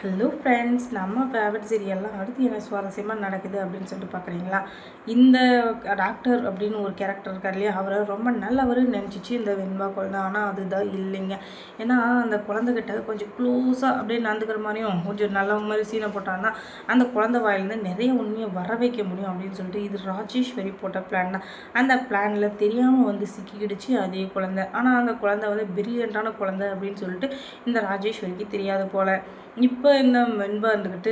Hello friends, நம்ம favourite சீரியல்லாம் அடுத்து என்ன சுவாரஸ்யமாக நடக்குது அப்படின்னு சொல்லிட்டு பார்க்குறீங்களா? இந்த டாக்டர் அப்படின்னு ஒரு கேரக்டர் இருக்கார் இல்லையா, அவரை ரொம்ப நல்லவர் நினச்சிச்சு இந்த வெண்பா குழந்தை. ஆனால் அதுதான் இல்லைங்க. ஏன்னா அந்த குழந்தைகிட்ட கொஞ்சம் க்ளோஸாக அப்படியே நடந்துக்கிற மாதிரியும் கொஞ்சம் நல்லவங்க மாதிரி சீனை போட்டாங்கன்னா அந்த குழந்தை வாயிலேருந்து நிறைய உண்மையை வர வைக்க முடியும் அப்படின்னு சொல்லிட்டு இது ராஜேஸ்வரி போட்ட பிளான் தான். அந்த பிளானில் தெரியாமல் வந்து சிக்கிக்கிடுச்சு அதே குழந்தை. ஆனால் அந்த குழந்தை வந்து பிரில்லியண்ட்டான குழந்தை அப்படின்னு சொல்லிட்டு இந்த ராஜேஸ்வரிக்கு தெரியாது போல். இப்போ இந்த வெண்பா இருந்துக்கிட்டு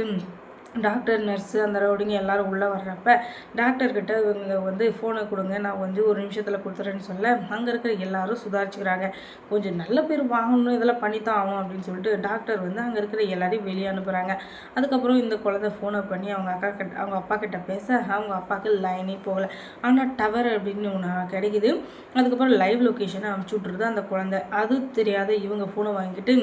டாக்டர், நர்ஸு, அந்த ரவுடிங்க எல்லோரும் உள்ளே வர்றப்ப டாக்டர்கிட்ட இவங்க வந்து ஃபோனை கொடுங்க, நான் வந்து ஒரு நிமிஷத்தில் கொடுத்துறேன்னு சொல்ல அங்கே இருக்கிற எல்லாரும் சுதாரிச்சுக்கிறாங்க. கொஞ்சம் நல்ல பேர் வாங்கணும், இதெல்லாம் பண்ணித்தான் ஆகும் அப்படின்னு சொல்லிட்டு டாக்டர் வந்து அங்கே இருக்கிற எல்லாரையும் வெளியே அனுப்புகிறாங்க. அதுக்கப்புறம் இந்த குழந்தை ஃபோனை பண்ணி அவங்க அப்பா கிட்ட பேச அவங்க அப்பாவுக்கு லைனே போகலை. ஆனால் டவர் அப்படின்னு ஒன்று கிடைக்குது. அதுக்கப்புறம் லைவ் லொக்கேஷனை அனுப்பிச்சி விட்ருது அந்த குழந்தை. அது தெரியாத இவங்க ஃபோனை வாங்கிட்டு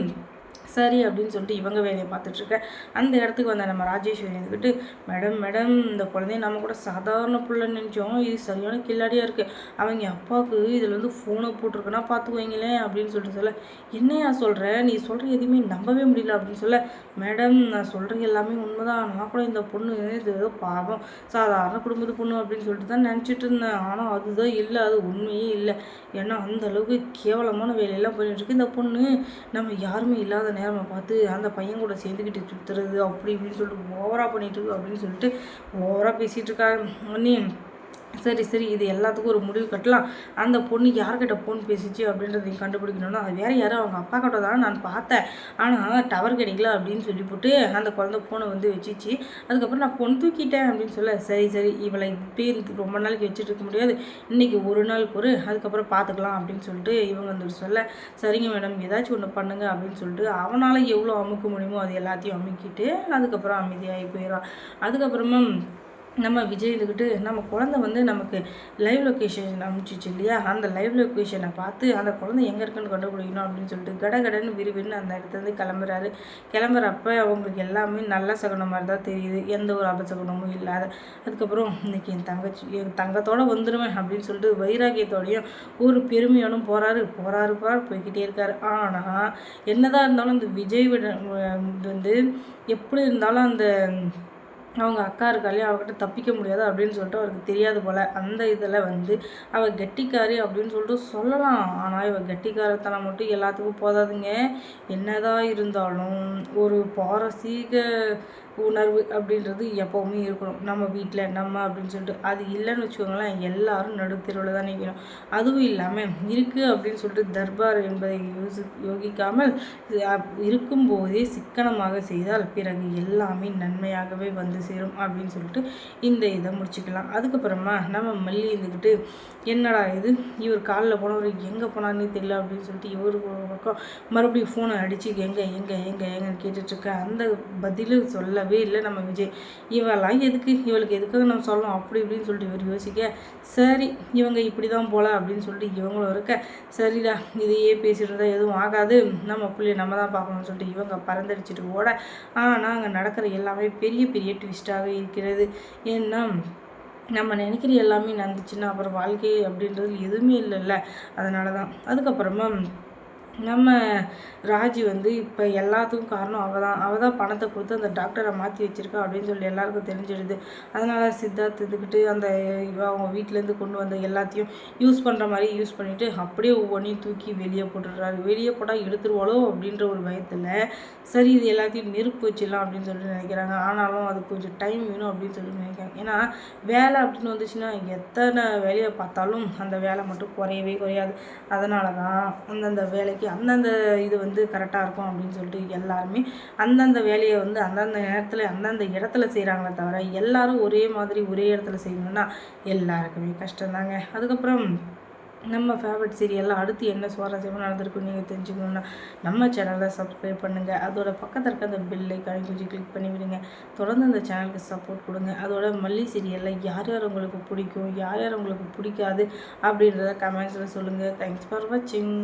சரி அப்படின்னு சொல்லிட்டு இவங்க வேலையை பார்த்துட்ருக்க அந்த இடத்துக்கு வந்த நம்ம ராஜேஸ்வரி இருந்துக்கிட்டு, மேடம் இந்த குழந்தைய நம்ம கூட சாதாரண பிள்ளை நினச்சோம், இது சரியான கில்லாடியாக இருக்குது. அவங்க அப்பாவுக்கு இதில் வந்து ஃபோனை போட்டிருக்குன்னா பார்த்துக்குவீங்களேன் அப்படின்னு சொல்லிட்டு சொல்ல, என்னையா சொல்கிற, நீ சொல்கிற எதுவுமே நம்பவே முடியல அப்படின்னு சொல்ல, மேடம் நான் சொல்கிறது எல்லாமே உண்மைதான், நான் கூட இந்த பொண்ணு இது ஏதோ பாவம் சாதாரண குடும்பத்து பொண்ணு அப்படின்னு சொல்லிட்டு தான் நினச்சிட்டு இருந்தேன். ஆனால் அதுதான் இல்லை, அது உண்மையே இல்லை. ஏன்னா அந்த அளவுக்கு கேவலமான வேலையெல்லாம் பண்ணிட்டுருக்கு இந்த பொண்ணு. நம்ம யாருமே இல்லாத நேரம் பார்த்து அந்த பையன் கூட சேர்ந்துக்கிட்டு சுற்றுறது அப்படி இப்படின்னு சொல்லிட்டு ஓவராக பண்ணிகிட்டு அப்படின்னு சொல்லிட்டு ஓவராக பேசிகிட்டு இருக்காங்க. உடனே சரி இது எல்லாத்துக்கும் ஒரு முடிவு கட்டலாம். அந்த பொண்ணு யார்கிட்ட ஃபோன் பேசிச்சு அப்படின்றத நீங்கள் கண்டுபிடிக்கணும்னா அது வேறு யாரும் அவங்க அப்பா கிட்ட தான் நான் பார்த்தேன். ஆனால் டவர் கிடைக்கல அப்படின்னு சொல்லி போட்டு அந்த குழந்தை ஃபோனை வந்து வச்சிச்சு. அதுக்கப்புறம் நான் பொண்ணு தூக்கிட்டேன் அப்படின்னு சொல்ல, சரி இவளை இப்படியே ரொம்ப நாளைக்கு வச்சுட்டு இருக்க முடியாது, இன்றைக்கி ஒரு நாள் பொறு, அதுக்கப்புறம் பார்த்துக்கலாம் அப்படின்னு சொல்லிட்டு இவங்க வந்துட்டு சொல்ல, சரிங்க மேடம் ஏதாச்சும் ஒன்று பண்ணுங்க அப்படின்னு சொல்லிட்டு அவனால் எவ்வளோ அமுக்க முடியுமோ அது எல்லாத்தையும் அமுக்கிட்டு அதுக்கப்புறம் அமைதியாகி போயிடறான். அதுக்கப்புறமா நம்ம விஜய் இருந்துக்கிட்டு நம்ம குழந்தை வந்து நமக்கு லைவ் லொக்கேஷன் அனுப்பிச்சிச்சு இல்லையா, அந்த லைவ் லொக்கேஷனை பார்த்து அந்த குழந்தை எங்கே இருக்குன்னு கண்டுபிடிக்கணும் அப்படின்னு சொல்லிட்டு கடகடன்னு விறுவிறுன்னு அந்த இடத்துலேருந்து கிளம்புறப்ப அவங்களுக்கு எல்லாமே நல்ல சகுனம் மாதிரி தான் தெரியுது, எந்த ஒரு அபசகுனமும் இல்லாத. அதுக்கப்புறம் இன்றைக்கி என் தங்கத்தோடு வந்துடுவேன் அப்படின்னு சொல்லிட்டு வைராக்கியத்தோடையும் ஒரு பெருமையோடும் போகிறாரு போய்கிட்டே இருக்காரு. ஆனால் என்னதான் இருந்தாலும் அந்த விஜய் வந்து எப்படி இருந்தாலும் அந்த அவங்க அக்கா இருக்காளே அவகிட்ட தப்பிக்க முடியாது அப்படின்னு சொல்லிட்டு அவருக்கு தெரியாது போல். அந்த இதில் வந்து அவள் கெட்டிக்காரி அப்படின்னு சொல்லிட்டு சொல்லலாம். ஆனால் இவள் கெட்டிக்காரத்தனம் மட்டும் எல்லாத்துக்கும் போதாதுங்க. என்னதான் இருந்தாலும் ஒரு பாரசீக உணர்வு அப்படின்றது எப்போவுமே இருக்கணும் நம்ம வீட்டில் நம்ம அப்படின்னு சொல்லிட்டு. அது இல்லைன்னு வச்சுக்கோங்களேன், எல்லாரும் நடுத்தெருவில் தான் நிற்கணும். அதுவும் இல்லாமல் இருக்குது அப்படின்னு சொல்லிட்டு தர்பார் என்பதை யோகிக்காமல் இருக்கும்போதே சிக்கனமாக செய்தால் பிறகு எல்லாமே நன்மையாகவே வந்து சேரும் அப்படின்னு சொல்லிட்டு இந்த இதை முடிச்சுக்கலாம். அதுக்கப்புறமா நம்ம மல்லி இருந்துக்கிட்டு, என்னடா இது இவர் காலில் போனவர் எங்கே போனார்னே தெரியல அப்படின்னு சொல்லிட்டு இவருக்கு ஒரு பக்கம் மறுபடியும் ஃபோனை அடித்து எங்கன்னு கேட்டுட்ருக்க. அந்த பதிலும் சொல்லவே இல்லை நம்ம விஜய். இவளுக்கு எதுக்காக நம்ம சொல்லணும் அப்படி இப்படின்னு சொல்லிட்டு இவர் யோசிக்க, சரி இவங்க இப்படி தான் போல அப்படின்னு சொல்லிட்டு இவங்களும் இருக்க, சரிடா இதையே பேசிட்டு இருந்தால் எதுவும் ஆகாது, நம்ம பிள்ளைய நம்ம தான் பார்க்கணும்னு சொல்லிட்டு இவங்க பறந்தடிச்சிட்டு ஓட. ஆனால் அங்கே நடக்கிற எல்லாமே பெரிய பெரிய ட்விஸ்டாக இருக்கிறது. ஏன்னா நம்ம நினைக்கிற எல்லாமே நடந்துச்சுன்னா அப்புறம் வாழ்க்கை அப்படின்றது எதுவுமே இல்லைல்ல. அதனால தான். அதுக்கப்புறமா நம்ம ராஜி வந்து இப்போ எல்லாத்துக்கும் காரணம் அவள் தான் பணத்தை கொடுத்து அந்த டாக்டரை மாற்றி வச்சுருக்கா அப்படின்னு சொல்லி எல்லாருக்கும் தெரிஞ்சிடுது. அதனால் சித்தார்த் இதுக்கிட்டு அந்த அவங்க வீட்டிலேருந்து கொண்டு வந்த எல்லாத்தையும் யூஸ் பண்ணுற மாதிரி யூஸ் பண்ணிவிட்டு அப்படியே ஒவ்வொன்றையும் தூக்கி வெளியே போட்டுடுறாரு. வெளியே போட்டால் எடுத்துருவாளோ அப்படின்ற ஒரு பயத்தில் சரி இது எல்லாத்தையும் நெருப்பு வச்சிடலாம் அப்படின்னு சொல்லிட்டு நினைக்கிறாங்க. ஆனாலும் அது கொஞ்சம் டைம் வேணும் அப்படின்னு சொல்லிட்டு நினைக்கிறாங்க. ஏன்னா வேலை அப்படின்னு வந்துச்சுன்னா எத்தனை வேலையை பார்த்தாலும் அந்த வேலை மட்டும் குறையவே குறையாது. அதனால தான் அந்தந்த வேலைக்கு அந்தந்த இது வந்து கரெக்டாக இருக்கும் அப்படின்னு சொல்லிட்டு எல்லாருமே அந்தந்த வேலையை வந்து அந்தந்த நேரத்தில் அந்தந்த இடத்துல செய்கிறாங்களே தவிர எல்லாரும் ஒரே மாதிரி ஒரே இடத்துல செய்யணும்னா எல்லாருக்குமே கஷ்டம்தாங்க. அதுக்கப்புறம் நம்ம ஃபேவரட் சீரியல்லாம் அடுத்து என்ன சுவாரஸ்யமாக நடந்திருக்குன்னு நீங்கள் தெரிஞ்சுக்கணுன்னா நம்ம சேனலை சப்ஸ்கிரைப் பண்ணுங்கள். அதோட பக்கத்தில் இருக்க அந்த பெல் ஐக்கானை கொஞ்சம் கிளிக் பண்ணி விடுங்க. தொடர்ந்து அந்த சேனலுக்கு சப்போர்ட் கொடுங்க. அதோட மல்லி சீரியலில் யார் உங்களுக்கு பிடிக்கும், யார் உங்களுக்கு பிடிக்காது அப்படின்றத கமெண்ட்ஸில் சொல்லுங்கள். தேங்க்ஸ் ஃபார் வாட்சிங்.